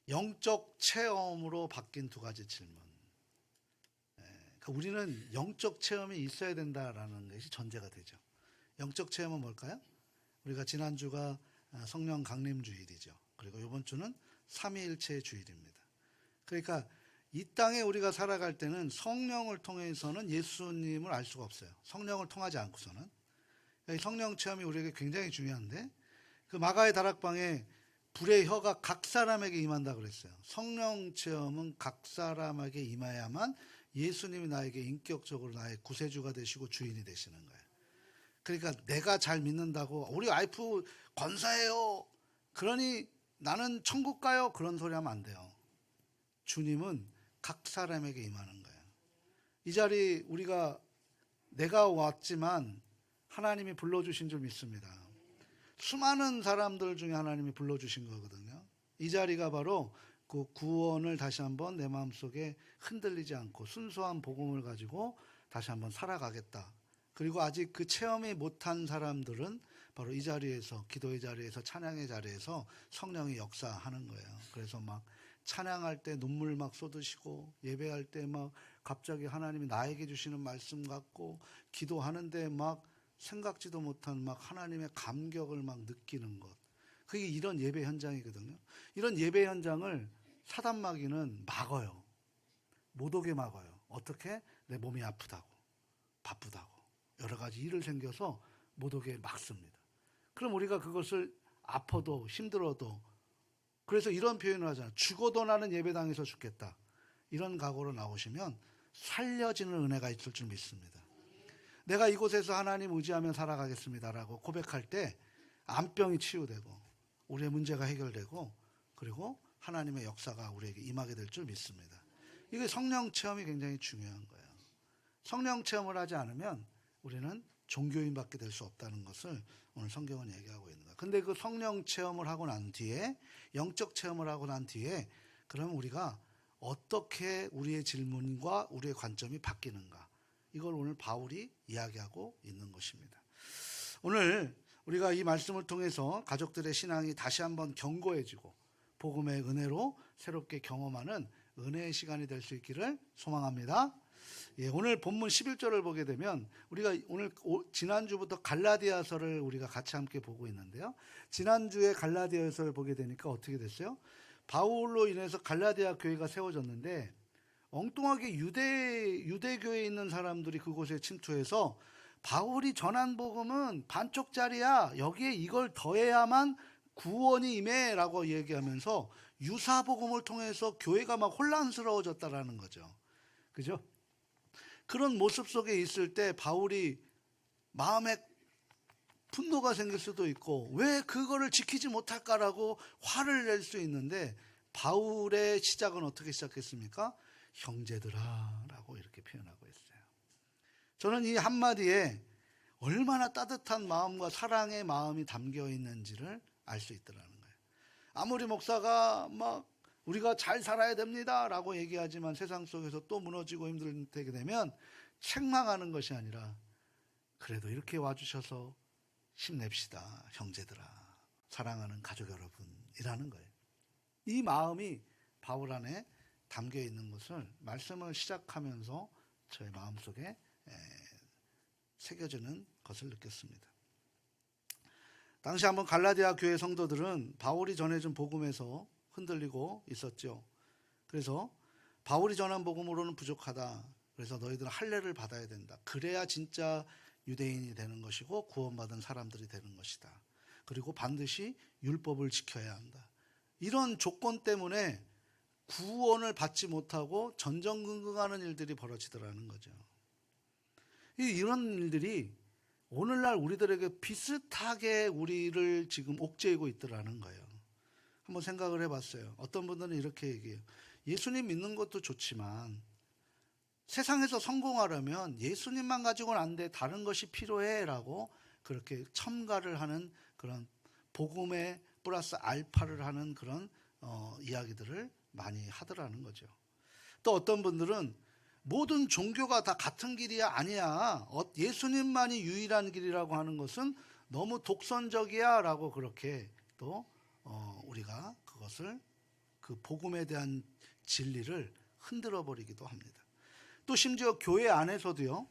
영적 체험으로 바뀐 두 가지 질문. 그러니까 우리는 영적 체험이 있어야 된다라는 것이 전제가 되죠. 영적 체험은 뭘까요? 우리가 지난주가 성령 강림 주일이죠. 그리고 이번 주는 삼위일체 주일입니다. 그러니까 이 땅에 우리가 살아갈 때는 성령을 통해서는 예수님을 알 수가 없어요. 성령을 통하지 않고서는. 성령 체험이 우리에게 굉장히 중요한데, 그 마가의 다락방에 불의 혀가 각 사람에게 임한다 그랬어요. 성령 체험은 각 사람에게 임해야만 예수님이 나에게 인격적으로 나의 구세주가 되시고 주인이 되시는 거예요. 그러니까 내가 잘 믿는다고 우리 와이프 권사예요, 그러니 나는 천국 가요, 그런 소리 하면 안 돼요. 주님은 각 사람에게 임하는 거예요. 이 자리 내가 왔지만 하나님이 불러주신 줄 믿습니다. 수많은 사람들 중에 하나님이 불러주신 거거든요. 이 자리가 바로 그 구원을 다시 한번 내 마음속에 흔들리지 않고 순수한 복음을 가지고 다시 한번 살아가겠다. 그리고 아직 그 체험이 못한 사람들은 바로 이 자리에서, 기도의 자리에서, 찬양의 자리에서 성령이 역사하는 거예요. 그래서 막 찬양할 때 눈물 막 쏟으시고, 예배할 때 막 갑자기 하나님이 나에게 주시는 말씀 같고, 기도하는데 막 생각지도 못한 막 하나님의 감격을 막 느끼는 것. 그게 이런 예배 현장이거든요. 이런 예배 현장을 사단마귀는 막어요. 못 오게 막아요. 어떻게? 내 몸이 아프다고, 바쁘다고, 여러 가지 일을 생겨서 못 오게 막습니다. 그럼 우리가 그것을 아파도 힘들어도, 그래서 이런 표현을 하잖아요. 죽어도 나는 예배당에서 죽겠다. 이런 각오로 나오시면 살려지는 은혜가 있을 줄 믿습니다. 내가 이곳에서 하나님 의지하며 살아가겠습니다라고 고백할 때 암병이 치유되고 우리의 문제가 해결되고, 그리고 하나님의 역사가 우리에게 임하게 될 줄 믿습니다. 이게 성령 체험이 굉장히 중요한 거예요. 성령 체험을 하지 않으면 우리는 종교인밖에 될 수 없다는 것을 오늘 성경은 얘기하고 있는 거예요. 근데 그 성령 체험을 하고 난 뒤에, 영적 체험을 하고 난 뒤에, 그럼 우리가 어떻게 우리의 질문과 우리의 관점이 바뀌는가, 이걸 오늘 바울이 이야기하고 있는 것입니다. 오늘 우리가 이 말씀을 통해서 가족들의 신앙이 다시 한번 견고해지고 복음의 은혜로 새롭게 경험하는 은혜의 시간이 될 수 있기를 소망합니다. 오늘 본문 11절을 보게 되면 우리가 오늘 지난주부터 갈라디아서를 우리가 같이 함께 보고 있는데요. 지난주에 갈라디아서를 보게 되니까 어떻게 됐어요? 바울로 인해서 갈라디아 교회가 세워졌는데 엉뚱하게 유대교에 있는 사람들이 그곳에 침투해서 바울이 전한 복음은 반쪽짜리야, 여기에 이걸 더해야만 구원이 임해라고 얘기하면서 유사복음을 통해서 교회가 막 혼란스러워졌다라는 거죠. 그죠? 그런 모습 속에 있을 때 바울이 마음에 분노가 생길 수도 있고, 왜 그거를 지키지 못할까라고 화를 낼 수 있는데, 바울의 시작은 어떻게 시작했습니까? 형제들아 라고 이렇게 표현하고 있어요. 저는 이 한마디에 얼마나 따뜻한 마음과 사랑의 마음이 담겨 있는지를 알 수 있더라는 거예요. 아무리 목사가 막 우리가 잘 살아야 됩니다 라고 얘기하지만 세상 속에서 또 무너지고 힘들게 되면 책망하는 것이 아니라, 그래도 이렇게 와주셔서 힘냅시다 형제들아, 사랑하는 가족 여러분이라는 거예요. 이 마음이 바울 안에 담겨 있는 것을 말씀을 시작하면서 저의 마음속에 새겨지는 것을 느꼈습니다. 당시 한번 갈라디아 교회 성도들은 바울이 전해준 복음에서 흔들리고 있었죠. 그래서 바울이 전한 복음으로는 부족하다. 그래서 너희들은 할례를 받아야 된다. 그래야 진짜 유대인이 되는 것이고 구원받은 사람들이 되는 것이다. 그리고 반드시 율법을 지켜야 한다. 이런 조건 때문에 구원을 받지 못하고 전전긍긍하는 일들이 벌어지더라는 거죠. 이런 일들이 오늘날 우리들에게 비슷하게 우리를 지금 옥죄이고 있더라는 거예요. 한번 생각을 해봤어요. 어떤 분들은 이렇게 얘기해요. 예수님 믿는 것도 좋지만 세상에서 성공하려면 예수님만 가지고는 안 돼, 다른 것이 필요해 라고 그렇게 첨가를 하는, 그런 복음에 플러스 알파를 하는 그런 이야기들을 많이 하더라는 거죠. 또 어떤 분들은 모든 종교가 다 같은 길이야, 아니야, 예수님만이 유일한 길이라고 하는 것은 너무 독선적이야 라고 그렇게 또 우리가 그것을 그 복음에 대한 진리를 흔들어 버리기도 합니다. 또 심지어 교회 안에서도요,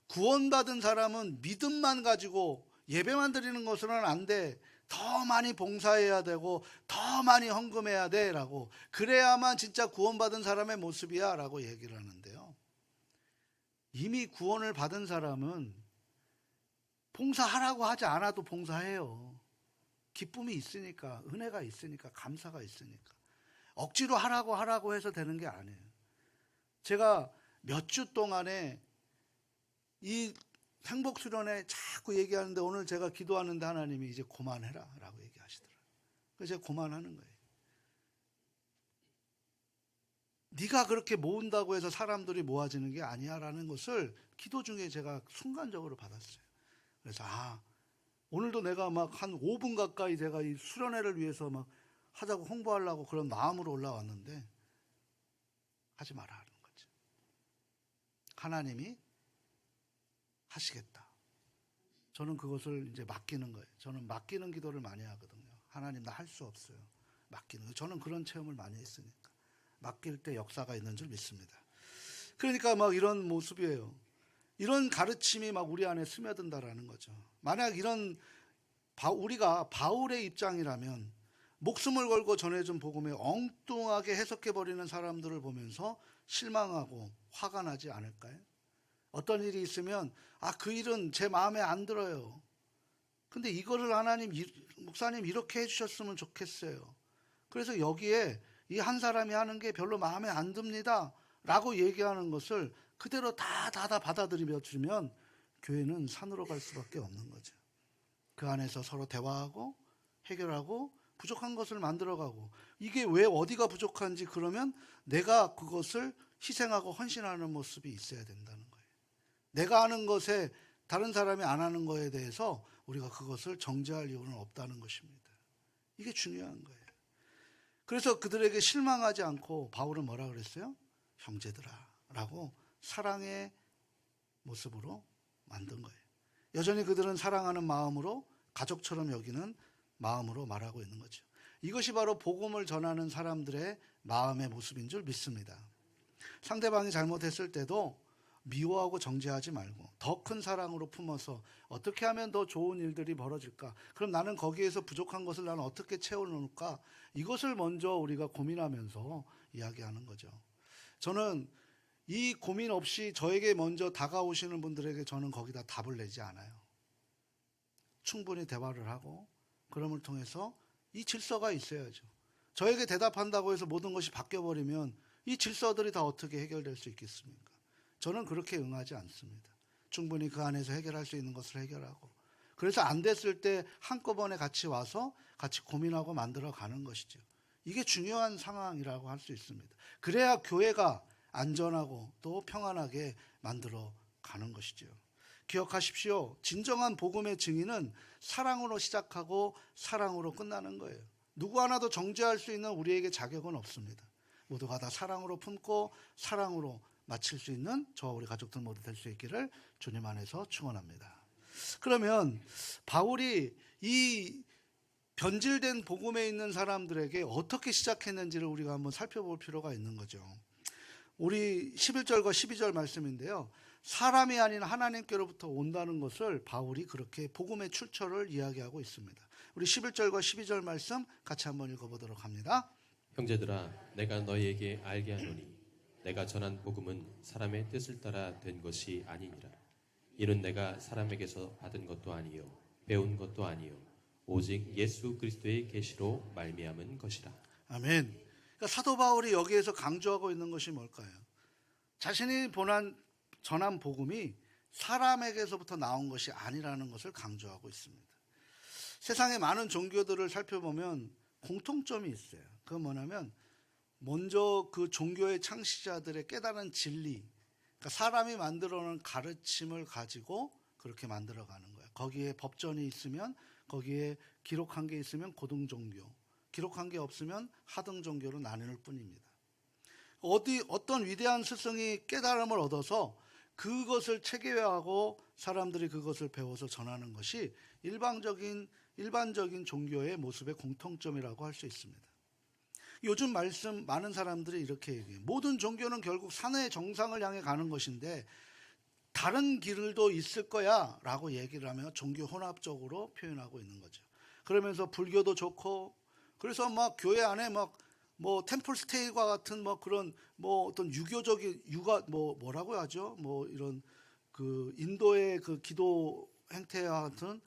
구원받은 사람은 믿음만 가지고 예배만 드리는 것으로는 안 돼. 더 많이 봉사해야 되고 더 많이 헌금해야 돼 라고, 그래야만 진짜 구원받은 사람의 모습이야 라고 얘기를 하는데요, 이미 구원을 받은 사람은 봉사하라고 하지 않아도 봉사해요. 기쁨이 있으니까, 은혜가 있으니까, 감사가 있으니까. 억지로 하라고 해서 되는 게 아니에요. 제가 몇 주 동안에 이 행복 수련회 자꾸 얘기하는데, 오늘 제가 기도하는데 하나님이 이제 그만해라 라고 얘기하시더라고요. 그래서 제가 그만하는 거예요. 네가 그렇게 모은다고 해서 사람들이 모아지는 게 아니야 라는 것을 기도 중에 제가 순간적으로 받았어요. 그래서 오늘도 내가 막 한 5분 가까이 제가 이 수련회를 위해서 막 하자고 홍보하려고 그런 마음으로 올라왔는데, 하지 마라 하는 거죠. 하나님이 하시겠다. 저는 그것을 이제 맡기는 거예요. 저는 맡기는 기도를 많이 하거든요. 하나님, 나 할 수 없어요. 맡기는 거예요. 저는 그런 체험을 많이 했으니까. 맡길 때 역사가 있는 줄 믿습니다. 그러니까 막 이런 모습이에요. 이런 가르침이 막 우리 안에 스며든다라는 거죠. 만약 우리가 바울의 입장이라면 목숨을 걸고 전해준 복음에 엉뚱하게 해석해버리는 사람들을 보면서 실망하고 화가 나지 않을까요? 어떤 일이 있으면 그 일은 제 마음에 안 들어요. 근데 이거를 하나님, 목사님 이렇게 해주셨으면 좋겠어요. 그래서 여기에 이 한 사람이 하는 게 별로 마음에 안 듭니다 라고 얘기하는 것을 그대로 다 받아들이며 주면 교회는 산으로 갈 수밖에 없는 거죠. 그 안에서 서로 대화하고 해결하고 부족한 것을 만들어가고, 이게 왜 어디가 부족한지, 그러면 내가 그것을 희생하고 헌신하는 모습이 있어야 된다는 거예요. 내가 하는 것에 다른 사람이 안 하는 거에 대해서 우리가 그것을 정죄할 이유는 없다는 것입니다. 이게 중요한 거예요. 그래서 그들에게 실망하지 않고 바울은 뭐라 그랬어요? 형제들아 라고 사랑의 모습으로 만든 거예요. 여전히 그들은 사랑하는 마음으로, 가족처럼 여기는 마음으로 말하고 있는 거죠. 이것이 바로 복음을 전하는 사람들의 마음의 모습인 줄 믿습니다. 상대방이 잘못했을 때도 미워하고 정죄하지 말고 더 큰 사랑으로 품어서 어떻게 하면 더 좋은 일들이 벌어질까? 그럼 나는 거기에서 부족한 것을 나는 어떻게 채워놓을까? 이것을 먼저 우리가 고민하면서 이야기하는 거죠. 저는 이 고민 없이 저에게 먼저 다가오시는 분들에게 저는 거기다 답을 내지 않아요. 충분히 대화를 하고 그럼을 통해서 이 질서가 있어야죠. 저에게 대답한다고 해서 모든 것이 바뀌어버리면 이 질서들이 다 어떻게 해결될 수 있겠습니까? 저는 그렇게 응하지 않습니다. 충분히 그 안에서 해결할 수 있는 것을 해결하고, 그래서 안 됐을 때 한꺼번에 같이 와서 같이 고민하고 만들어 가는 것이죠. 이게 중요한 상황이라고 할 수 있습니다. 그래야 교회가 안전하고 또 평안하게 만들어 가는 것이죠. 기억하십시오. 진정한 복음의 증인은 사랑으로 시작하고 사랑으로 끝나는 거예요. 누구 하나도 정죄할 수 있는 우리에게 자격은 없습니다. 모두가 다 사랑으로 품고 사랑으로 마칠 수 있는 저와 우리 가족들 모두 될 수 있기를 주님 안에서 축원합니다. 그러면 바울이 이 변질된 복음에 있는 사람들에게 어떻게 시작했는지를 우리가 한번 살펴볼 필요가 있는 거죠. 우리 11절과 12절 말씀인데요, 사람이 아닌 하나님께로부터 온다는 것을 바울이 그렇게 복음의 출처를 이야기하고 있습니다. 우리 11절과 12절 말씀 같이 한번 읽어보도록 합니다. 형제들아, 내가 너희에게 알게 하노니 내가 전한 복음은 사람의 뜻을 따라 된 것이 아니니라. 이는 내가 사람에게서 받은 것도 아니요 배운 것도 아니요 오직 예수 그리스도의 계시로 말미암은 것이라. 아멘. 그러니까 사도 바울이 여기에서 강조하고 있는 것이 뭘까요? 자신이 전한 복음이 사람에게서부터 나온 것이 아니라는 것을 강조하고 있습니다. 세상의 많은 종교들을 살펴보면 공통점이 있어요. 그건 뭐냐면 먼저 그 종교의 창시자들의 깨달은 진리, 그러니까 사람이 만들어 놓은 가르침을 가지고 그렇게 만들어가는 거예요. 거기에 법전이 있으면, 거기에 기록한 게 있으면 고등종교, 기록한 게 없으면 하등종교로 나눌 뿐입니다. 어떤 위대한 스승이 깨달음을 얻어서 그것을 체계화하고 사람들이 그것을 배워서 전하는 것이 일반적인 종교의 모습의 공통점이라고 할 수 있습니다. 요즘 말씀 많은 사람들이 이렇게 얘기해요. 모든 종교는 결국 산의 정상을 향해 가는 것인데 다른 길도 있을 거야 라고 얘기를 하며 종교 혼합적으로 표현하고 있는 거죠. 그러면서 불교도 좋고, 그래서 막 교회 안에 막 뭐 템플스테이와 같은 뭐 그런 뭐 어떤 유교적인 뭐라고 하죠? 뭐 이런 그 인도의 그 기도 행태와 같은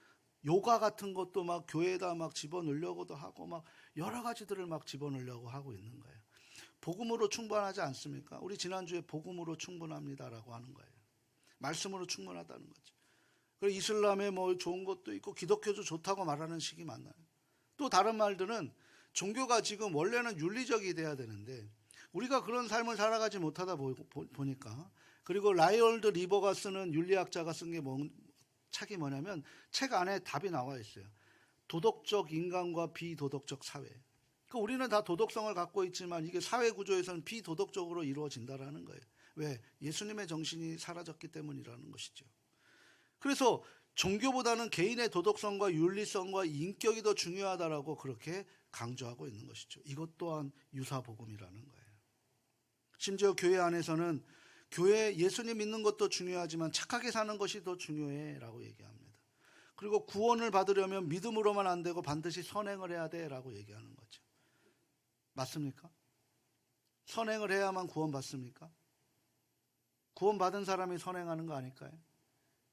요가 같은 것도 막 교회에다 막 집어넣으려고도 하고 막 여러 가지들을 막 집어넣으려고 하고 있는 거예요. 복음으로 충분하지 않습니까? 우리 지난주에 복음으로 충분합니다라고 하는 거예요. 말씀으로 충분하다는 거죠. 그리고 이슬람에 뭐 좋은 것도 있고 기독교도 좋다고 말하는 식이 많아요. 또 다른 말들은 종교가 지금 원래는 윤리적이 돼야 되는데 우리가 그런 삶을 살아가지 못하다 보니까, 그리고 라이올드 리버가 쓰는 윤리학자가 쓴 게 책이 뭐냐면 책 안에 답이 나와 있어요. 도덕적 인간과 비도덕적 사회. 그러니까 우리는 다 도덕성을 갖고 있지만 이게 사회 구조에서는 비도덕적으로 이루어진다라는 거예요. 왜? 예수님의 정신이 사라졌기 때문이라는 것이죠. 그래서 종교보다는 개인의 도덕성과 윤리성과 인격이 더 중요하다라고 그렇게 강조하고 있는 것이죠. 이것 또한 유사복음이라는 거예요. 심지어 교회 안에서는 교회 예수님 믿는 것도 중요하지만 착하게 사는 것이 더 중요해라고 얘기합니다. 그리고 구원을 받으려면 믿음으로만 안 되고 반드시 선행을 해야 돼라고 얘기하는 거죠. 맞습니까? 선행을 해야만 구원받습니까? 구원받은 사람이 선행하는 거 아닐까요?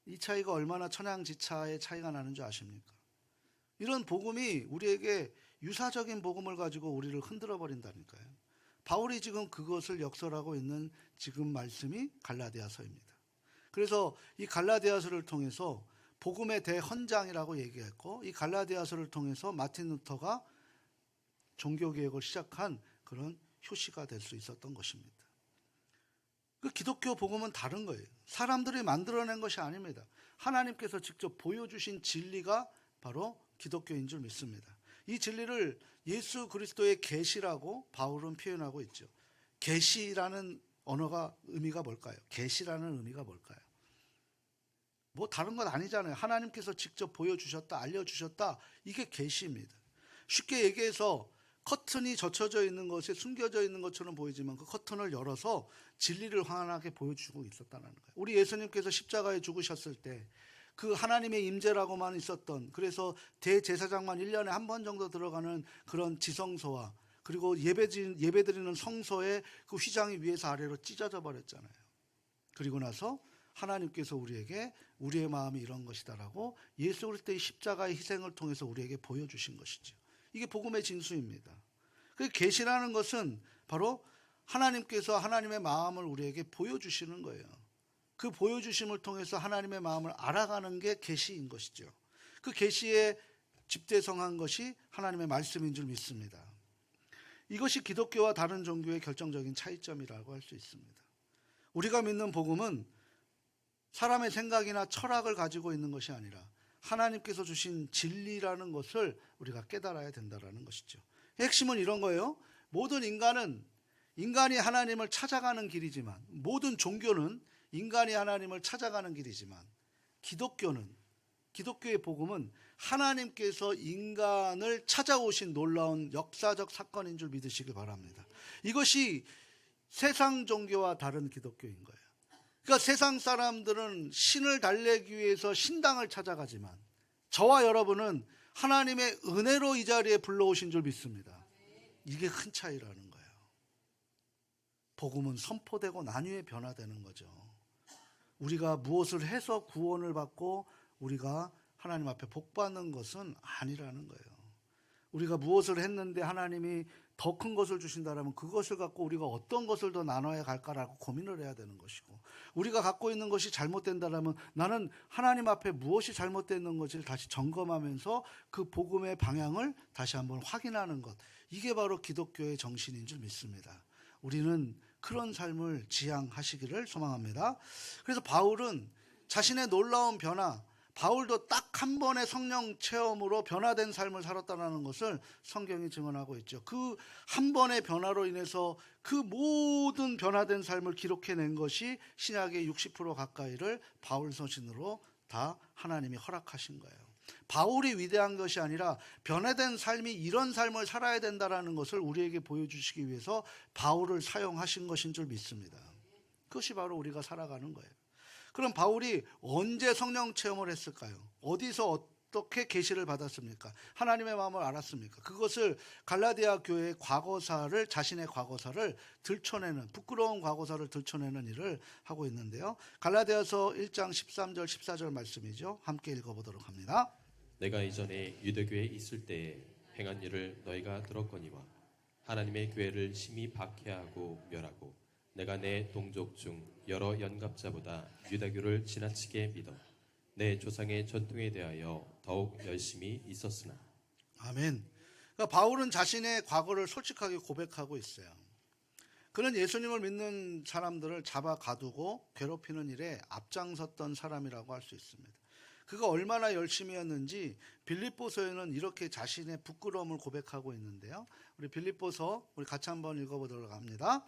이 차이가 얼마나 천양지차의 차이가 나는 줄 아십니까? 이런 복음이 우리에게 유사적인 복음을 가지고 우리를 흔들어 버린다니까요. 바울이 지금 그것을 역설하고 있는 지금 말씀이 갈라디아서입니다. 그래서 이 갈라디아서를 통해서 복음의 대헌장이라고 얘기했고, 이 갈라디아서를 통해서 마틴 루터가 종교개혁을 시작한 그런 효시가 될 수 있었던 것입니다. 그 기독교 복음은 다른 거예요. 사람들이 만들어낸 것이 아닙니다. 하나님께서 직접 보여주신 진리가 바로 기독교인 줄 믿습니다. 이 진리를 예수 그리스도의 계시라고 바울은 표현하고 있죠. 계시라는 언어가 의미가 뭘까요? 계시라는 의미가 뭘까요? 뭐 다른 건 아니잖아요. 하나님께서 직접 보여주셨다, 알려주셨다. 이게 계시입니다. 쉽게 얘기해서 커튼이 젖혀져 있는 것이 숨겨져 있는 것처럼 보이지만 그 커튼을 열어서 진리를 환하게 보여주고 있었다는 거예요. 우리 예수님께서 십자가에 죽으셨을 때 그 하나님의 임재라고만 있었던, 그래서 대제사장만 1년에 한 번 정도 들어가는 그런 지성소와 그리고 예배드리는 성소의 그 휘장이 위에서 아래로 찢어져 버렸잖아요. 그리고 나서 하나님께서 우리에게 우리의 마음이 이런 것이다라고 예수 그리스도의 십자가의 희생을 통해서 우리에게 보여주신 것이죠. 이게 복음의 진수입니다. 그 계시라는 것은 바로 하나님께서 하나님의 마음을 우리에게 보여주시는 거예요. 그 보여주심을 통해서 하나님의 마음을 알아가는 게 계시인 것이죠. 그 계시에 집대성한 것이 하나님의 말씀인 줄 믿습니다. 이것이 기독교와 다른 종교의 결정적인 차이점이라고 할 수 있습니다. 우리가 믿는 복음은 사람의 생각이나 철학을 가지고 있는 것이 아니라 하나님께서 주신 진리라는 것을 우리가 깨달아야 된다는 것이죠. 핵심은 이런 거예요. 모든 인간이 하나님을 찾아가는 길이지만, 모든 종교는 인간이 하나님을 찾아가는 길이지만, 기독교의 복음은 하나님께서 인간을 찾아오신 놀라운 역사적 사건인 줄 믿으시길 바랍니다. 이것이 세상 종교와 다른 기독교인 거예요. 그러니까 세상 사람들은 신을 달래기 위해서 신당을 찾아가지만 저와 여러분은 하나님의 은혜로 이 자리에 불러오신 줄 믿습니다. 이게 큰 차이라는 거예요. 복음은 선포되고 나뉘어 변화되는 거죠. 우리가 무엇을 해서 구원을 받고 우리가 하나님 앞에 복 받는 것은 아니라는 거예요. 우리가 무엇을 했는데 하나님이 더 큰 것을 주신다면 그것을 갖고 우리가 어떤 것을 더 나눠야 갈까라고 고민을 해야 되는 것이고, 우리가 갖고 있는 것이 잘못된다면 나는 하나님 앞에 무엇이 잘못되는 것을 다시 점검하면서 그 복음의 방향을 다시 한번 확인하는 것, 이게 바로 기독교의 정신인 줄 믿습니다. 우리는 그런 삶을 지향하시기를 소망합니다. 그래서 바울은 자신의 놀라운 변화, 바울도 딱 한 번의 성령 체험으로 변화된 삶을 살았다는 것을 성경이 증언하고 있죠. 그 한 번의 변화로 인해서 그 모든 변화된 삶을 기록해낸 것이 신약의 60% 가까이를 바울 서신으로 다 하나님이 허락하신 거예요. 바울이 위대한 것이 아니라 변화된 삶이 이런 삶을 살아야 된다라는 것을 우리에게 보여주시기 위해서 바울을 사용하신 것인 줄 믿습니다. 그것이 바로 우리가 살아가는 거예요. 그럼 바울이 언제 성령 체험을 했을까요? 어디서 어떻게 계시를 받았습니까? 하나님의 마음을 알았습니까? 그것을 갈라디아 교회의 과거사를, 자신의 과거사를 들춰내는, 부끄러운 과거사를 들춰내는 일을 하고 있는데요. 갈라디아서 1장 13절 14절 말씀이죠. 함께 읽어보도록 합니다. 내가 이전에 유대교에 있을 때에 행한 일을 너희가 들었거니와 하나님의 교회를 심히 박해하고 멸하고 내가 내 동족 중 여러 연갑자보다 유대교를 지나치게 믿어 내 조상의 전통에 대하여 더욱 열심히 있었으나. 아멘. 그러니까 바울은 자신의 과거를 솔직하게 고백하고 있어요. 그는 예수님을 믿는 사람들을 잡아 가두고 괴롭히는 일에 앞장섰던 사람이라고 할 수 있습니다. 그가 얼마나 열심히 했는지 빌립보서에는 이렇게 자신의 부끄러움을 고백하고 있는데요. 우리 빌립보서 우리 같이 한번 읽어보도록 합니다.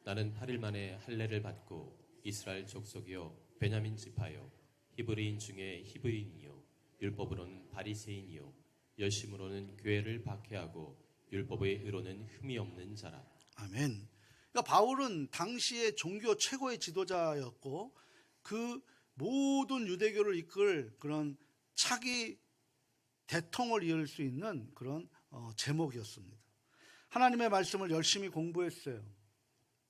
나는 8일 만에 할례를 받고 이스라엘 족속이요 베냐민 지파요 히브리인 중에 히브리인이요 율법으로는 바리새인이요 열심으로는 교회를 박해하고 율법의 의로는 흠이 없는 자라. 아멘. 그러니까 바울은 당시의 종교 최고의 지도자였고 그 모든 유대교를 이끌 그런 차기 대통을 이을 수 있는 그런 제목이었습니다. 하나님의 말씀을 열심히 공부했어요.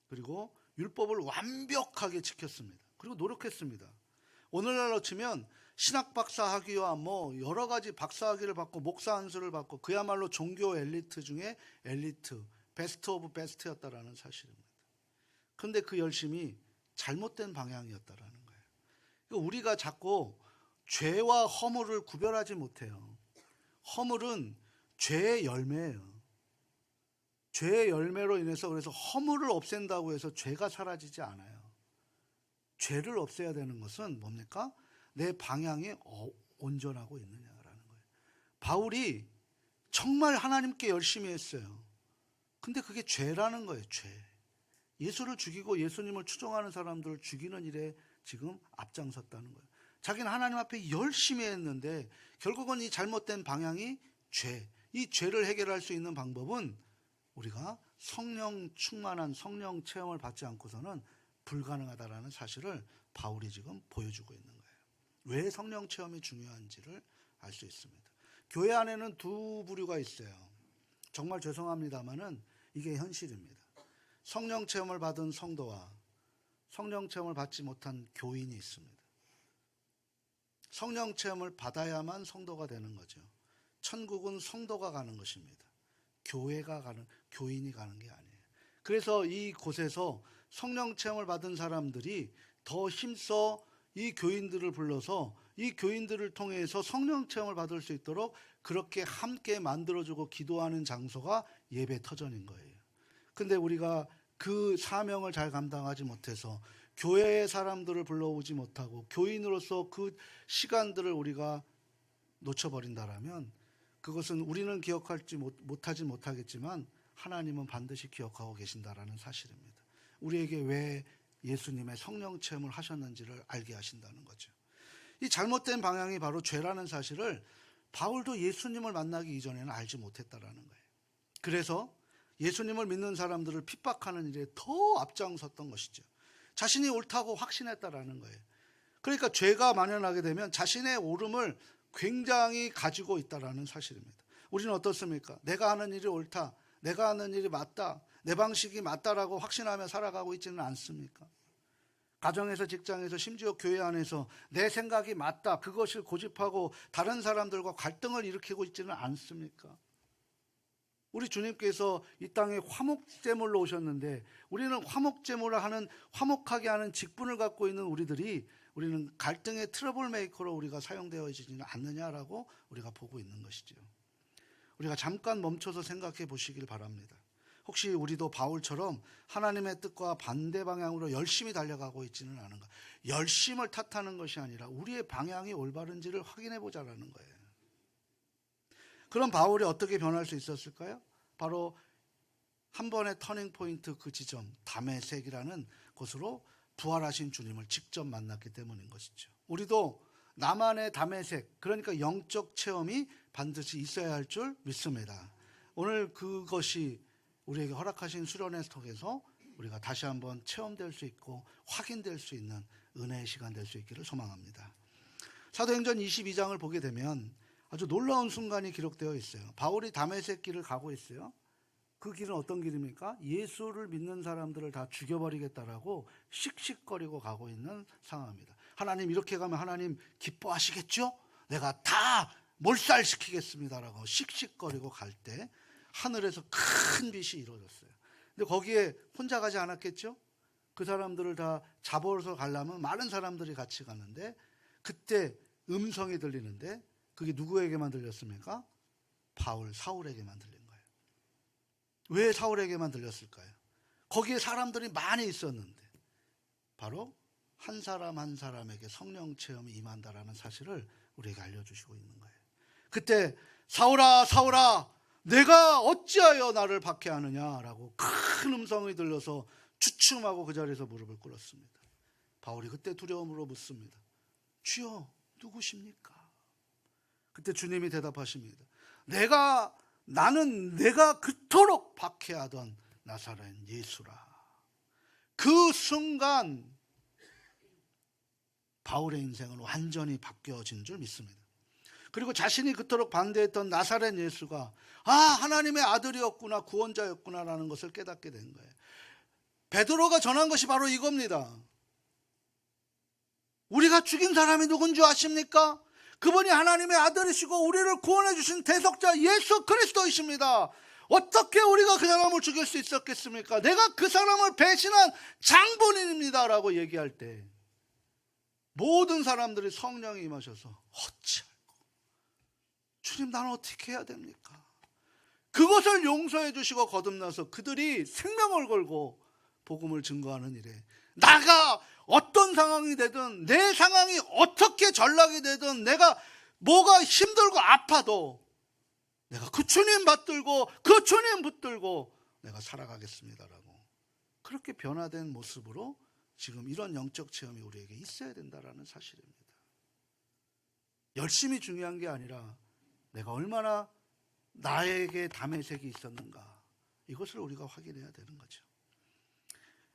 그리고 율법을 완벽하게 지켰습니다. 그리고 노력했습니다. 오늘날로 치면 신학 박사 학위와 여러 가지 박사 학위를 받고 목사 안수를 받고 그야말로 종교 엘리트 중에 엘리트, 베스트 오브 베스트였다라는 사실입니다. 그런데 그 열심이 잘못된 방향이었다라는 거예요. 그러니까 우리가 자꾸 죄와 허물을 구별하지 못해요. 허물은 죄의 열매예요. 죄의 열매로 인해서 그래서 허물을 없앤다고 해서 죄가 사라지지 않아요. 죄를 없애야 되는 것은 뭡니까? 내 방향이 온전하고 있느냐라는 거예요. 바울이 정말 하나님께 열심히 했어요. 근데 그게 죄라는 거예요. 죄. 예수를 죽이고 예수님을 추종하는 사람들을 죽이는 일에 지금 앞장섰다는 거예요. 자기는 하나님 앞에 열심히 했는데 결국은 이 잘못된 방향이 죄. 이 죄를 해결할 수 있는 방법은 우리가 성령 충만한 성령 체험을 받지 않고서는 불가능하다라는 사실을 바울이 지금 보여주고 있는 거예요. 왜 성령 체험이 중요한지를 알 수 있습니다. 교회 안에는 두 부류가 있어요. 정말 죄송합니다만은 이게 현실입니다. 성령 체험을 받은 성도와 성령 체험을 받지 못한 교인이 있습니다. 성령 체험을 받아야만 성도가 되는 거죠. 천국은 성도가 가는 것입니다. 교인이 가는 게 아니에요. 그래서 이곳에서 성령 체험을 받은 사람들이 더 힘써 이 교인들을 불러서 이 교인들을 통해서 성령 체험을 받을 수 있도록 그렇게 함께 만들어주고 기도하는 장소가 예배 터전인 거예요. 근데 우리가 그 사명을 잘 감당하지 못해서 교회의 사람들을 불러오지 못하고 교인으로서 그 시간들을 우리가 놓쳐버린다라면 그것은 우리는 기억할지 못하겠지만 하나님은 반드시 기억하고 계신다라는 사실입니다. 우리에게 왜 예수님의 성령 체험을 하셨는지를 알게 하신다는 거죠. 이 잘못된 방향이 바로 죄라는 사실을 바울도 예수님을 만나기 이전에는 알지 못했다라는 거예요. 그래서 예수님을 믿는 사람들을 핍박하는 일에 더 앞장섰던 것이죠. 자신이 옳다고 확신했다라는 거예요. 그러니까 죄가 만연하게 되면 자신의 옳음을 굉장히 가지고 있다라는 사실입니다. 우리는 어떻습니까? 내가 하는 일이 옳다, 내가 하는 일이 맞다, 내 방식이 맞다라고 확신하며 살아가고 있지는 않습니까? 가정에서, 직장에서, 심지어 교회 안에서 내 생각이 맞다, 그것을 고집하고 다른 사람들과 갈등을 일으키고 있지는 않습니까? 우리 주님께서 이 땅에 화목제물로 오셨는데 우리는 화목제물을 하는, 화목하게 하는 직분을 갖고 있는 우리는 갈등의 트러블 메이커로 우리가 사용되어지지는 않느냐라고 우리가 보고 있는 것이죠. 우리가 잠깐 멈춰서 생각해 보시길 바랍니다. 혹시 우리도 바울처럼 하나님의 뜻과 반대 방향으로 열심히 달려가고 있지는 않은가? 열심을 탓하는 것이 아니라 우리의 방향이 올바른지를 확인해 보자라는 거예요. 그럼 바울이 어떻게 변할 수 있었을까요? 바로 한 번의 터닝 포인트 그 지점, 다메섹이라는 곳으로 부활하신 주님을 직접 만났기 때문인 것이죠. 우리도 나만의 다메섹, 그러니까 영적 체험이 반드시 있어야 할 줄 믿습니다. 오늘 그것이 우리에게 허락하신 수련회 통해서 우리가 다시 한번 체험될 수 있고 확인될 수 있는 은혜의 시간 될 수 있기를 소망합니다. 사도행전 22장을 보게 되면 아주 놀라운 순간이 기록되어 있어요. 바울이 다메섹 길을 가고 있어요. 그 길은 어떤 길입니까? 예수를 믿는 사람들을 다 죽여버리겠다라고 씩씩거리고 가고 있는 상황입니다. 하나님, 이렇게 가면 하나님 기뻐하시겠죠? 내가 다 몰살시키겠습니다라고 씩씩거리고 갈 때 하늘에서 큰 빛이 이루어졌어요. 근데 거기에 혼자 가지 않았겠죠? 그 사람들을 다 잡아서 가려면 많은 사람들이 같이 가는데 그때 음성이 들리는데 그게 누구에게만 들렸습니까? 사울에게만 들린 거예요. 왜 사울에게만 들렸을까요? 거기에 사람들이 많이 있었는데 바로 한 사람 한 사람에게 성령 체험이 임한다라는 사실을 우리에게 알려주시고 있는 거예요. 그때 사울아 사울아 내가 어찌하여 나를 박해하느냐라고 큰 음성이 들려서 주춤하고 그 자리에서 무릎을 꿇었습니다. 바울이 그때 두려움으로 묻습니다. 주여 누구십니까? 그때 주님이 대답하십니다. 나는 내가 그토록 박해하던 나사렛 예수라. 그 순간 바울의 인생은 완전히 바뀌어진 줄 믿습니다. 그리고 자신이 그토록 반대했던 나사렛 예수가 하나님의 아들이었구나, 구원자였구나라는 것을 깨닫게 된 거예요. 베드로가 전한 것이 바로 이겁니다. 우리가 죽인 사람이 누군 줄 아십니까? 그분이 하나님의 아들이시고 우리를 구원해 주신 대속자 예수 그리스도이십니다. 어떻게 우리가 그 사람을 죽일 수 있었겠습니까? 내가 그 사람을 배신한 장본인입니다라고 얘기할 때 모든 사람들이 성령이 임하셔서 어찌할꼬 주님, 나는 어떻게 해야 됩니까? 그것을 용서해 주시고 거듭나서 그들이 생명을 걸고 복음을 증거하는 일에 나가 어떤 상황이 되든 내 상황이 어떻게 전락이 되든 내가 뭐가 힘들고 아파도 내가 그 주님 받들고 그 주님 붙들고 내가 살아가겠습니다라고 그렇게 변화된 모습으로 지금 이런 영적 체험이 우리에게 있어야 된다라는 사실입니다. 열심히 중요한 게 아니라 내가 얼마나 나에게 다메섹이 있었는가, 이것을 우리가 확인해야 되는 거죠.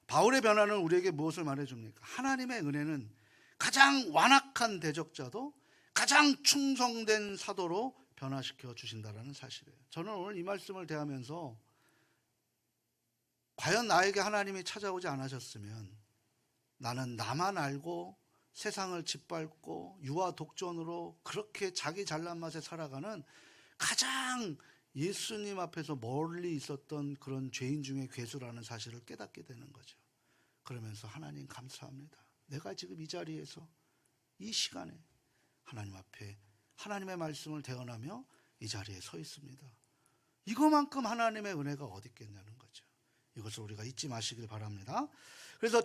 바울의 변화는 우리에게 무엇을 말해줍니까? 하나님의 은혜는 가장 완악한 대적자도 가장 충성된 사도로 변화시켜 주신다는 사실이에요. 저는 오늘 이 말씀을 대하면서 과연 나에게 하나님이 찾아오지 않으셨으면 나는 나만 알고 세상을 짓밟고 유아 독존으로 그렇게 자기 잘난 맛에 살아가는 가장 예수님 앞에서 멀리 있었던 그런 죄인 중에 괴수라는 사실을 깨닫게 되는 거죠. 그러면서 하나님 감사합니다. 내가 지금 이 자리에서 이 시간에 하나님 앞에 하나님의 말씀을 대언하며 이 자리에 서 있습니다. 이거만큼 하나님의 은혜가 어디 있겠냐는 거죠. 이것을 우리가 잊지 마시길 바랍니다. 그래서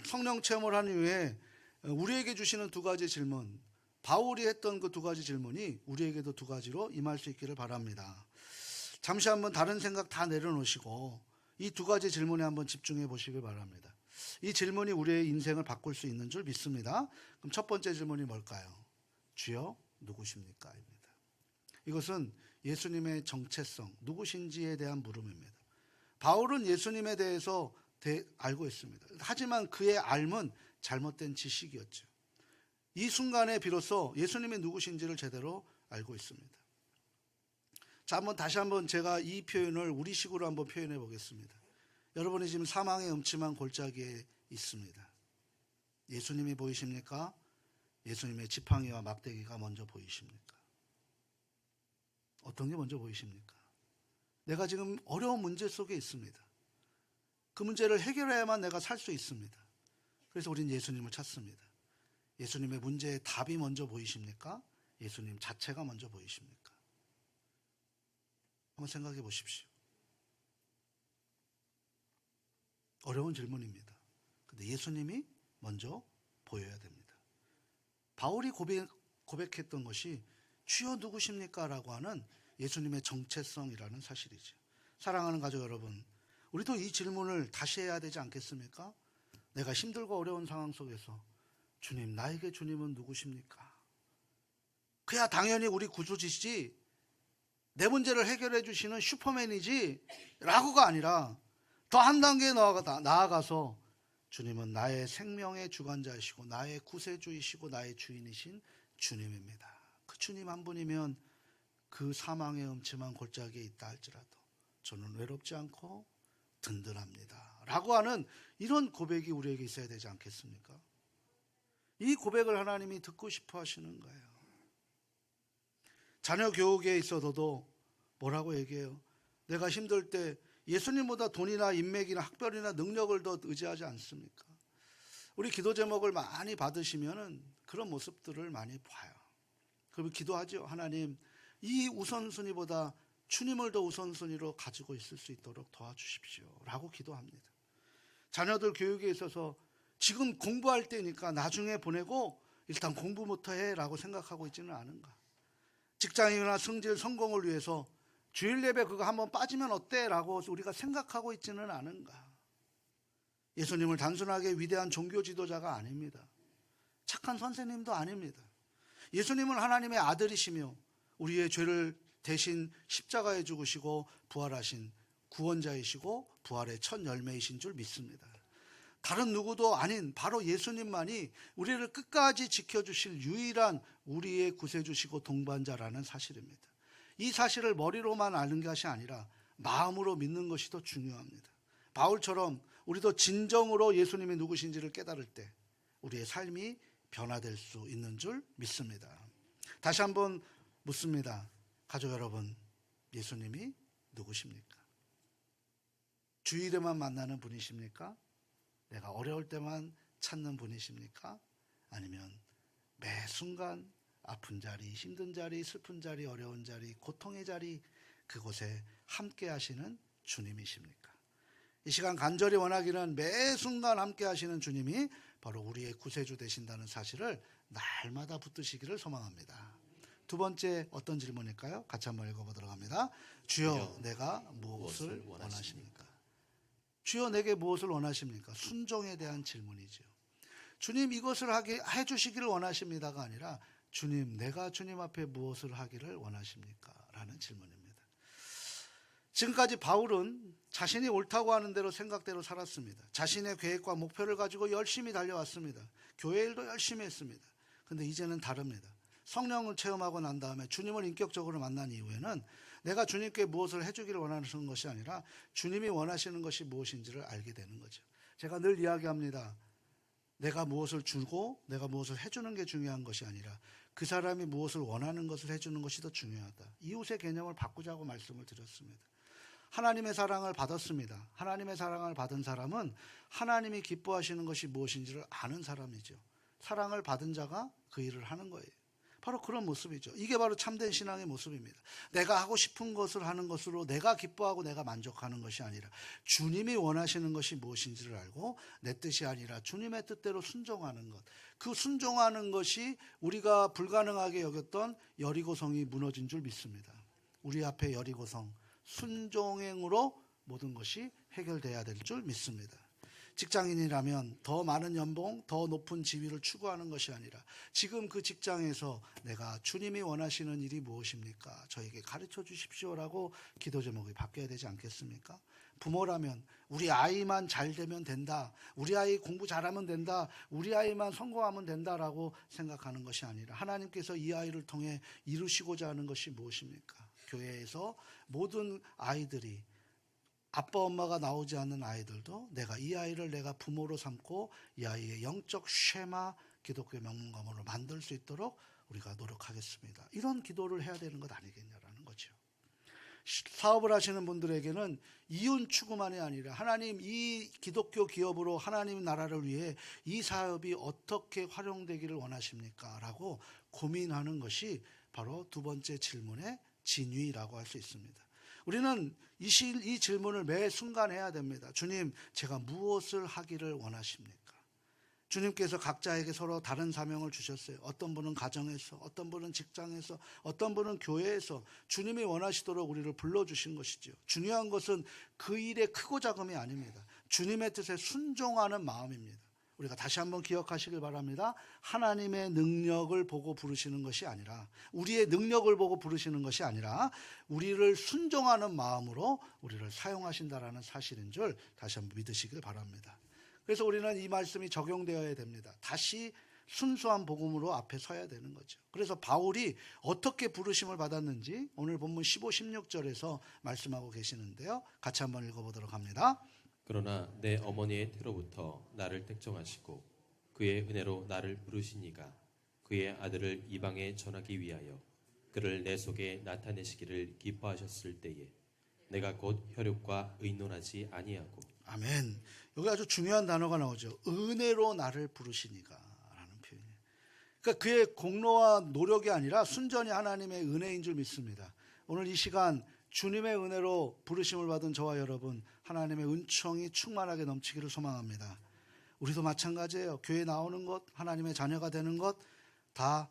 성령 체험을 한 이후에 우리에게 주시는 두 가지 질문, 바울이 했던 그 두 가지 질문이 우리에게도 두 가지로 임할 수 있기를 바랍니다. 잠시 한번 다른 생각 다 내려놓으시고 이 두 가지 질문에 한번 집중해 보시길 바랍니다. 이 질문이 우리의 인생을 바꿀 수 있는 줄 믿습니다. 그럼 첫 번째 질문이 뭘까요? 주여 누구십니까? 입니다. 이것은 예수님의 정체성, 누구신지에 대한 물음입니다. 바울은 예수님에 대해서 알고 있습니다. 하지만 그의 알은 잘못된 지식이었죠. 이 순간에 비로소 예수님이 누구신지를 제대로 알고 있습니다. 자, 다시 한번 제가 이 표현을 우리식으로 한번 표현해 보겠습니다. 여러분이 지금 사망의 음침한 골짜기에 있습니다. 예수님이 보이십니까? 예수님의 지팡이와 막대기가 먼저 보이십니까? 어떤 게 먼저 보이십니까? 내가 지금 어려운 문제 속에 있습니다. 그 문제를 해결해야만 내가 살 수 있습니다. 그래서 우리는 예수님을 찾습니다. 예수님의 문제의 답이 먼저 보이십니까? 예수님 자체가 먼저 보이십니까? 한번 생각해 보십시오. 어려운 질문입니다. 근데 예수님이 먼저 보여야 됩니다. 바울이 고백했던 것이 주여 누구십니까? 라고 하는 예수님의 정체성이라는 사실이죠. 사랑하는 가족 여러분, 우리도 이 질문을 다시 해야 되지 않겠습니까? 내가 힘들고 어려운 상황 속에서 주님, 나에게 주님은 누구십니까? 그야 당연히 우리 구주지지, 내 문제를 해결해 주시는 슈퍼맨이지 라고가 아니라 더 한 단계 나아가서 주님은 나의 생명의 주관자이시고 나의 구세주이시고 나의 주인이신 주님입니다. 그 주님 한 분이면 그 사망의 음침한 골짜기에 있다 할지라도 저는 외롭지 않고 든든합니다 라고 하는 이런 고백이 우리에게 있어야 되지 않겠습니까? 이 고백을 하나님이 듣고 싶어 하시는 거예요. 자녀 교육에 있어서도 뭐라고 얘기해요? 내가 힘들 때 예수님보다 돈이나 인맥이나 학벌이나 능력을 더 의지하지 않습니까? 우리 기도 제목을 많이 받으시면은 그런 모습들을 많이 봐요. 그리고 기도하죠. 하나님, 이 우선순위보다 주님을 더 우선순위로 가지고 있을 수 있도록 도와주십시오 라고 기도합니다. 자녀들 교육에 있어서 지금 공부할 때니까 나중에 보내고 일단 공부부터 해 라고 생각하고 있지는 않은가? 직장이나 승질, 성공을 위해서 주일 예배 그거 한번 빠지면 어때? 라고 우리가 생각하고 있지는 않은가? 예수님을 단순하게 위대한 종교 지도자가 아닙니다. 착한 선생님도 아닙니다. 예수님은 하나님의 아들이시며 우리의 죄를 대신 십자가에 죽으시고 부활하신 구원자이시고 부활의 첫 열매이신 줄 믿습니다. 다른 누구도 아닌 바로 예수님만이 우리를 끝까지 지켜주실 유일한 우리의 구세주시고 동반자라는 사실입니다. 이 사실을 머리로만 아는 것이 아니라 마음으로 믿는 것이 더 중요합니다. 바울처럼 우리도 진정으로 예수님이 누구신지를 깨달을 때 우리의 삶이 변화될 수 있는 줄 믿습니다. 다시 한번 묻습니다. 가족 여러분, 예수님이 누구십니까? 주일에만 만나는 분이십니까? 내가 어려울 때만 찾는 분이십니까? 아니면 매 순간 아픈 자리, 힘든 자리, 슬픈 자리, 어려운 자리, 고통의 자리, 그곳에 함께 하시는 주님이십니까? 이 시간 간절히 원하기는 매 순간 함께 하시는 주님이 바로 우리의 구세주 되신다는 사실을 날마다 붙드시기를 소망합니다. 두 번째 어떤 질문일까요? 같이 한번 읽어보도록 합니다. 주여, 내가 무엇을 원하십니까? 주여, 내게 무엇을 원하십니까? 순종에 대한 질문이죠. 주님, 이것을 해주시기를 원하십니다가 아니라 주님, 내가 주님 앞에 무엇을 하기를 원하십니까? 라는 질문입니다. 지금까지 바울은 자신이 옳다고 하는 대로 생각대로 살았습니다. 자신의 계획과 목표를 가지고 열심히 달려왔습니다. 교회 일도 열심히 했습니다. 근데 이제는 다릅니다. 성령을 체험하고 난 다음에 주님을 인격적으로 만난 이후에는 내가 주님께 무엇을 해주기를 원하는 것이 아니라 주님이 원하시는 것이 무엇인지를 알게 되는 거죠. 제가 늘 이야기합니다. 내가 무엇을 주고 내가 무엇을 해주는 게 중요한 것이 아니라 그 사람이 무엇을 원하는 것을 해주는 것이 더 중요하다. 이웃의 개념을 바꾸자고 말씀을 드렸습니다. 하나님의 사랑을 받았습니다. 하나님의 사랑을 받은 사람은 하나님이 기뻐하시는 것이 무엇인지를 아는 사람이죠. 사랑을 받은 자가 그 일을 하는 거예요. 바로 그런 모습이죠. 이게 바로 참된 신앙의 모습입니다. 내가 하고 싶은 것을 하는 것으로 내가 기뻐하고 내가 만족하는 것이 아니라 주님이 원하시는 것이 무엇인지를 알고 내 뜻이 아니라 주님의 뜻대로 순종하는 것. 그 순종하는 것이 우리가 불가능하게 여겼던 여리고성이 무너진 줄 믿습니다. 우리 앞에 여리고성, 순종행으로 모든 것이 해결돼야 될 줄 믿습니다. 직장인이라면 더 많은 연봉, 더 높은 지위를 추구하는 것이 아니라 지금 그 직장에서 내가 주님이 원하시는 일이 무엇입니까? 저에게 가르쳐 주십시오라고 기도 제목이 바뀌어야 되지 않겠습니까? 부모라면 우리 아이만 잘 되면 된다. 우리 아이 공부 잘하면 된다. 우리 아이만 성공하면 된다라고 생각하는 것이 아니라 하나님께서 이 아이를 통해 이루시고자 하는 것이 무엇입니까? 교회에서 모든 아이들이 아빠 엄마가 나오지 않는 아이들도 내가 이 아이를 내가 부모로 삼고 이 아이의 영적 쉐마 기독교의 명문가문으로 만들 수 있도록 우리가 노력하겠습니다. 이런 기도를 해야 되는 것 아니겠냐라는 거죠. 사업을 하시는 분들에게는 이윤 추구만이 아니라 하나님, 이 기독교 기업으로 하나님 나라를 위해 이 사업이 어떻게 활용되기를 원하십니까? 라고 고민하는 것이 바로 두 번째 질문의 진위라고 할 수 있습니다. 우리는 이 질문을 매 순간 해야 됩니다. 주님, 제가 무엇을 하기를 원하십니까? 주님께서 각자에게 서로 다른 사명을 주셨어요. 어떤 분은 가정에서, 어떤 분은 직장에서, 어떤 분은 교회에서 주님이 원하시도록 우리를 불러주신 것이죠. 중요한 것은 그 일의 크고 작음이 아닙니다. 주님의 뜻에 순종하는 마음입니다. 우리가 다시 한번 기억하시길 바랍니다. 하나님의 능력을 보고 부르시는 것이 아니라, 우리의 능력을 보고 부르시는 것이 아니라 우리를 순종하는 마음으로 우리를 사용하신다라는 사실인 줄 다시 한번 믿으시길 바랍니다. 그래서 우리는 이 말씀이 적용되어야 됩니다. 다시 순수한 복음으로 앞에 서야 되는 거죠. 그래서 바울이 어떻게 부르심을 받았는지 오늘 본문 15, 16절에서 말씀하고 계시는데요. 같이 한번 읽어보도록 합니다. 그러나 내 어머니의 태로부터 나를 택정하시고 그의 은혜로 나를 부르시니가 그의 아들을 이방에 전하기 위하여 그를 내 속에 나타내시기를 기뻐하셨을 때에 내가 곧 혈육과 의논하지 아니하고. 아멘. 여기 아주 중요한 단어가 나오죠. 은혜로 나를 부르시니가 라는 표현이에요. 그러니까 그의 공로와 노력이 아니라 순전히 하나님의 은혜인 줄 믿습니다. 오늘 이 시간 주님의 은혜로 부르심을 받은 저와 여러분, 하나님의 은총이 충만하게 넘치기를 소망합니다. 우리도 마찬가지예요. 교회 나오는 것, 하나님의 자녀가 되는 것 다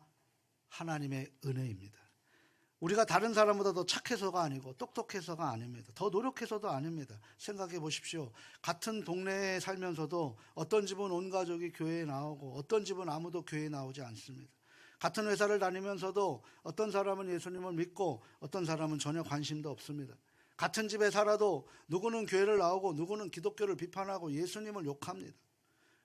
하나님의 은혜입니다. 우리가 다른 사람보다 더 착해서가 아니고 똑똑해서가 아닙니다. 더 노력해서도 아닙니다. 생각해 보십시오. 같은 동네에 살면서도 어떤 집은 온 가족이 교회에 나오고 어떤 집은 아무도 교회에 나오지 않습니다. 같은 회사를 다니면서도 어떤 사람은 예수님을 믿고 어떤 사람은 전혀 관심도 없습니다. 같은 집에 살아도 누구는 교회를 나오고 누구는 기독교를 비판하고 예수님을 욕합니다.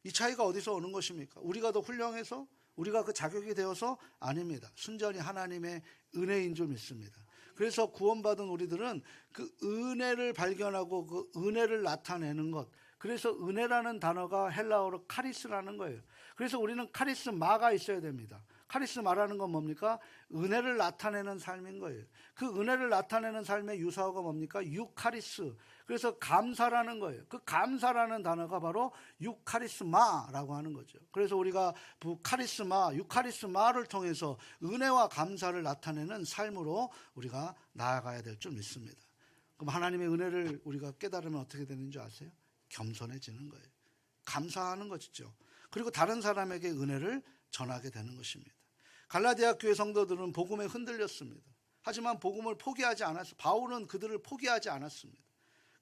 이 차이가 어디서 오는 것입니까? 우리가 더 훌륭해서? 우리가 그 자격이 되어서? 아닙니다. 순전히 하나님의 은혜인 줄 믿습니다. 그래서 구원받은 우리들은 그 은혜를 발견하고 그 은혜를 나타내는 것, 그래서 은혜라는 단어가 헬라어로 카리스라는 거예요. 그래서 우리는 카리스마가 있어야 됩니다. 카리스마라는 건 뭡니까? 은혜를 나타내는 삶인 거예요. 그 은혜를 나타내는 삶의 유사어가 뭡니까? 유카리스. 그래서 감사라는 거예요. 그 감사라는 단어가 바로 유카리스마라고 하는 거죠. 그래서 우리가 카리스마, 유카리스마를 통해서 은혜와 감사를 나타내는 삶으로 우리가 나아가야 될 줄 믿습니다. 그럼 하나님의 은혜를 우리가 깨달으면 어떻게 되는 줄 아세요? 겸손해지는 거예요. 감사하는 것이죠. 그리고 다른 사람에게 은혜를 전하게 되는 것입니다. 갈라디아 교회 성도들은 복음에 흔들렸습니다. 하지만 복음을 포기하지 않았어요. 바울은 그들을 포기하지 않았습니다.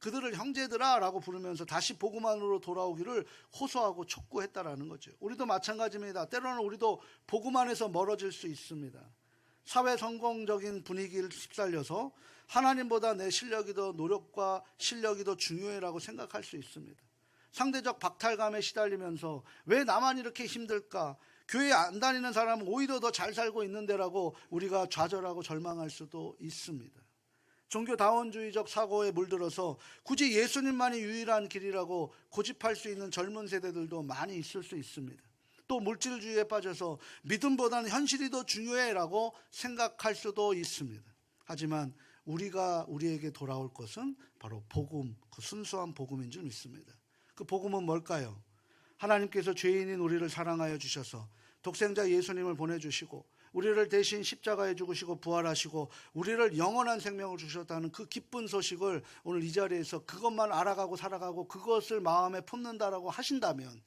그들을 형제들아 라고 부르면서 다시 복음 안으로 돌아오기를 호소하고 촉구했다라는 거죠. 우리도 마찬가지입니다. 때로는 우리도 복음 안에서 멀어질 수 있습니다. 사회 성공적인 분위기를 휩쓸려서 하나님보다 내 실력이 더, 노력과 실력이 더 중요해라고 생각할 수 있습니다. 상대적 박탈감에 시달리면서 왜 나만 이렇게 힘들까? 교회 안 다니는 사람은 오히려 더 잘 살고 있는데라고 우리가 좌절하고 절망할 수도 있습니다. 종교다원주의적 사고에 물들어서 굳이 예수님만이 유일한 길이라고 고집할 수 있는 젊은 세대들도 많이 있을 수 있습니다. 또 물질주의에 빠져서 믿음보다는 현실이 더 중요해라고 생각할 수도 있습니다. 하지만 우리에게 돌아올 것은 바로 복음, 그 순수한 복음인 줄 믿습니다. 그 복음은 뭘까요? 하나님께서 죄인인 우리를 사랑하여 주셔서 독생자 예수님을 보내주시고 우리를 대신 십자가에 죽으시고 부활하시고 우리를 영원한 생명을 주셨다는 그 기쁜 소식을 오늘 이 자리에서 그것만 알아가고 살아가고 그것을 마음에 품는다라고 하신다면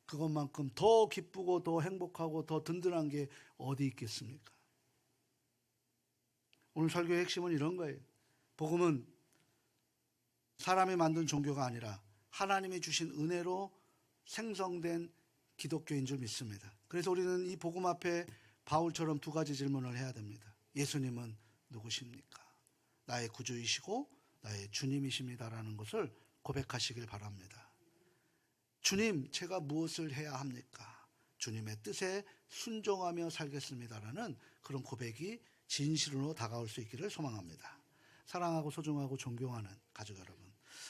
그것만큼 더 기쁘고 더 행복하고 더 든든한 게 어디 있겠습니까? 오늘 설교의 핵심은 이런 거예요. 복음은 사람이 만든 종교가 아니라 하나님이 주신 은혜로 생성된 기독교인 줄 믿습니다. 그래서 우리는 이 복음 앞에 바울처럼 두 가지 질문을 해야 됩니다. 예수님은 누구십니까? 나의 구주이시고 나의 주님이십니다라는 것을 고백하시길 바랍니다. 주님, 제가 무엇을 해야 합니까? 주님의 뜻에 순종하며 살겠습니다라는 그런 고백이 진실로 다가올 수 있기를 소망합니다. 사랑하고 소중하고 존경하는 가족 여러분,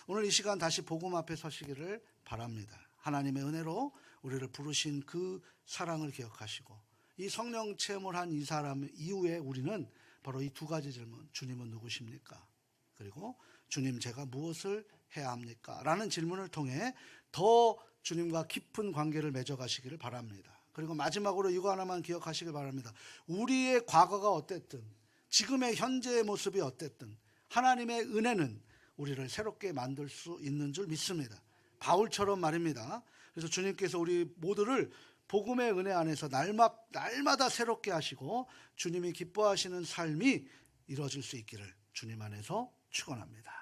오늘 이 시간 다시 복음 앞에 서시기를 바랍니다. 하나님의 은혜로 우리를 부르신 그 사랑을 기억하시고 이 성령 체험을 한 이 사람 이후에 우리는 바로 이 두 가지 질문, 주님은 누구십니까? 그리고 주님, 제가 무엇을 해야 합니까? 라는 질문을 통해 더 주님과 깊은 관계를 맺어가시기를 바랍니다. 그리고 마지막으로 이거 하나만 기억하시길 바랍니다. 우리의 과거가 어땠든 지금의 현재의 모습이 어땠든 하나님의 은혜는 우리를 새롭게 만들 수 있는 줄 믿습니다. 바울처럼 말입니다. 그래서 주님께서 우리 모두를 복음의 은혜 안에서 날마다 새롭게 하시고 주님이 기뻐하시는 삶이 이루어질 수 있기를 주님 안에서 축원합니다.